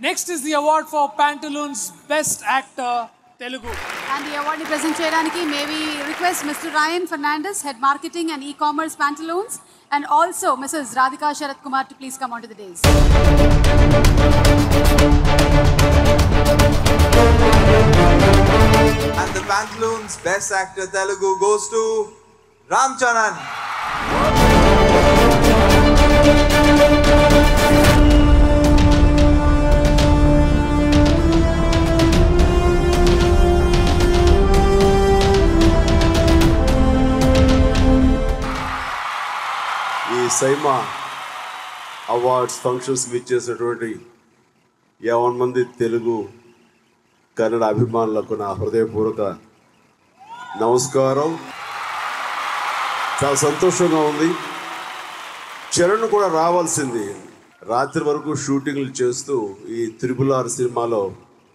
Next is the award for Pantaloons Best Actor, Telugu. And the award present cheyadaniki may we request Mr. Ryan Fernandez, Head Marketing and E-Commerce Pantaloons, and also Mrs. Radhika Sharat Kumar to please come onto the dais. And the Pantaloons Best Actor Telugu goes to Ram Charan. ఈ SIIMA awards ఫంక్షన్స్కి ఇచ్చేసినటువంటి 50 మంది తెలుగు కన్నడ అభిమానులకు నా హృదయపూర్వక నమస్కారం. చాలా సంతోషంగా ఉంది. చరణ్ కూడా రావాల్సింది, రాత్రి వరకు షూటింగ్లు చేస్తూ ఈ RRR సినిమాలో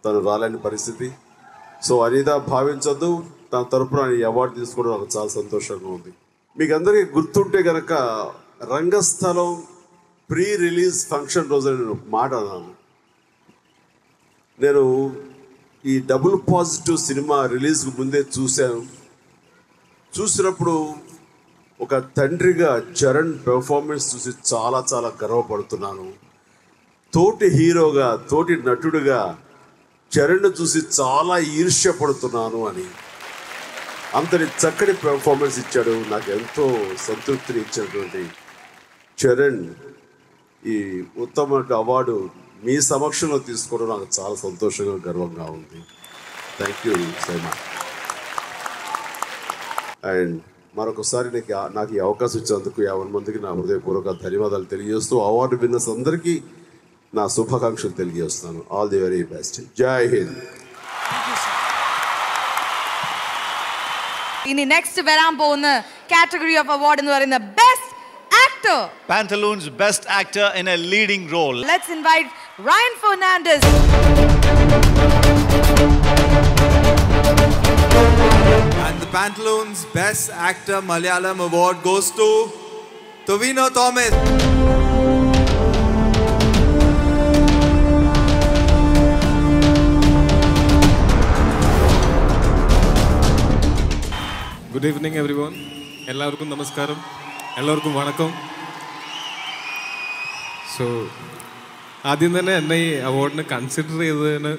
తను రాలేని పరిస్థితి. సో అనిత భావించొద్దు, తన తరపున ఈ అవార్డు తీసుకోవడం నాకు చాలా సంతోషంగా ఉంది. మీకు అందరికీ గుర్తుంటే కనుక రంగస్థలం ప్రీ రిలీజ్ ఫంక్షన్ రోజు నేను ఒక మాట అన్నాను. నేను ఈ డబుల్ పాజిటివ్ సినిమా రిలీజ్కి ముందే చూసినప్పుడు ఒక తండ్రిగా చరణ్ పెర్ఫార్మెన్స్ చూసి చాలా చాలా గర్వపడుతున్నాను. తోటి హీరోగా, తోటి నటుడుగా చరణ్ చూసి చాలా ఈర్ష్యపడుతున్నాను అని. అంతటి చక్కటి పెర్ఫార్మెన్స్ ఇచ్చాడు. నాకు ఎంతో సంతృప్తిని ఇచ్చినటువంటి చరణ్ ఈ ఉత్తమ అవార్డు మీ సమక్షంలో తీసుకోవడం నాకు చాలా సంతోషంగా, గర్వంగా ఉంది. Thank you SIIMA. అండ్ మరొకసారి నాకు ఈ అవకాశం ఇచ్చినందుకు 50 మందికి నా హృదయపూర్వక ధన్యవాదాలు తెలియజేస్తూ, అవార్డు విన్నర్స్ అందరికీ నా శుభాకాంక్షలు తెలియజేస్తున్నాను. All the very best. జై Hind. In the next Verambo category of award in the Best Actor. Pantaloons Best Actor in a leading role. Let's invite Ryan Fernandez. And the Pantaloons Best Actor Malayalam Award goes to Tovino Thomas. Good evening everyone. എല്ലാവർക്കും നമസ്കാരം, എല്ലാവർക്കും വണക്കം. So ആദ്യം തന്നെ എന്നെ ഈ അവാർഡിന് consider ചെയ്തതിന്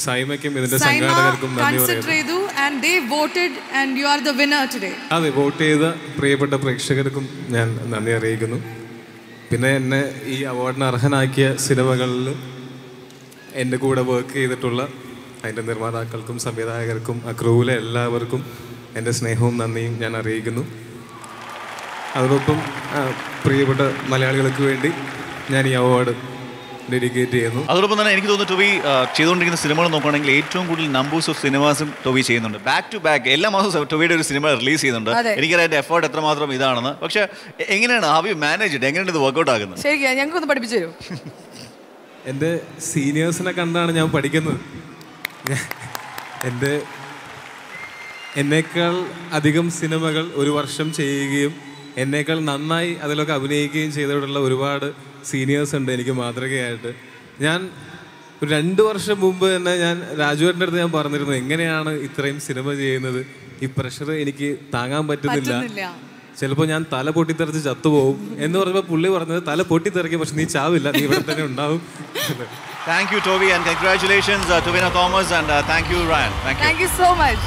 സൈമയ്ക്കും ഇതിന്റെ സംഘാടകർക്കും നന്ദി പറയുന്നു. And they voted and you are the winner today. അതെ, വോട്ട് ചെയ്ത പ്രിയപ്പെട്ട പ്രേക്ഷകർക്കും ഞാൻ നന്ദി അറിയിക്കുന്നു. പിന്നെ എന്നെ ഈ അവാർഡിന് അർഹനാക്കിയ സിനിമകളിൽ എൻ്റെ കൂടെ വർക്ക് ചെയ്തിട്ടുള്ള അതിൻ്റെ നിർമ്മാതാക്കൾക്കും സംവിധായകർക്കും ആ ക്രൂവിലെ എല്ലാവർക്കും എൻ്റെ സ്നേഹവും നന്ദിയും ഞാൻ അറിയിക്കുന്നു. അതോടൊപ്പം പ്രിയപ്പെട്ട മലയാളികൾക്ക് വേണ്ടി ഞാൻ ഈ അവാർഡ് ഡെഡിക്കേറ്റ് ചെയ്യുന്നു. അതോടൊപ്പം തന്നെ എനിക്ക് തോന്നുന്നു ടോവി ചെയ്തുകൊണ്ടിരിക്കുന്ന സിനിമകൾ നോക്കുകയാണെങ്കിൽ ഏറ്റവും കൂടുതൽ നമ്പേഴ്സ് ഓഫ് സിനിമാസും ടോവി ചെയ്യുന്നുണ്ട്. ബാക്ക് ടു ബാക്ക് എല്ലാ മാസവും ടോവിയുടെ ഒരു സിനിമ റിലീസ് ചെയ്യുന്നുണ്ട്. എനിക്കറിയാം എഫേർട്ട് എത്രമാത്രം ഇതാണെന്ന്. പക്ഷേ എങ്ങനെയാണ് ഹൗ യു മാനേജ് ഇറ്റ്? എങ്ങനെയാണ് ഇത് വർക്കൗട്ട് ആകുന്നത്? ശരിക്കും ഞങ്ങൾക്കൊന്ന് പഠിപ്പിച്ചു തരും. എൻ്റെ സീനിയേഴ്സിനെ കണ്ടാണ് ഞാൻ പഠിക്കുന്നത്. എന്നേക്കാൾ അധികം സിനിമകൾ ഒരു വർഷം ചെയ്യുകയും എന്നേക്കാൾ നന്നായി അതിലൊക്കെ അഭിനയിക്കുകയും ചെയ്തിട്ടുള്ള ഒരുപാട് സീനിയേഴ്സ് ഉണ്ട് എനിക്ക് മാതൃകയായിട്ട്. ഞാൻ ഒരു 2 വർഷം മുമ്പ് തന്നെ ഞാൻ രാജുവേട്ടൻ്റെ അടുത്ത് ഞാൻ പറഞ്ഞിരുന്നു, എങ്ങനെയാണ് ഇത്രയും സിനിമ ചെയ്യുന്നത്, ഈ പ്രഷർ എനിക്ക് താങ്ങാൻ പറ്റുന്നില്ല, ചിലപ്പോൾ ഞാൻ തല പൊട്ടിത്തെറിച്ച് ചത്തുപോകും എന്ന് പറഞ്ഞപ്പോൾ പുള്ളി പറഞ്ഞത്, തല പൊട്ടിത്തെറിക്കും പക്ഷെ നീ ചാവില്ല, നീ ഇവിടെ തന്നെ ഉണ്ടാവും. Thank you Tovi and congratulations Tovino Thomas and thank you Ryan. Thank you so much.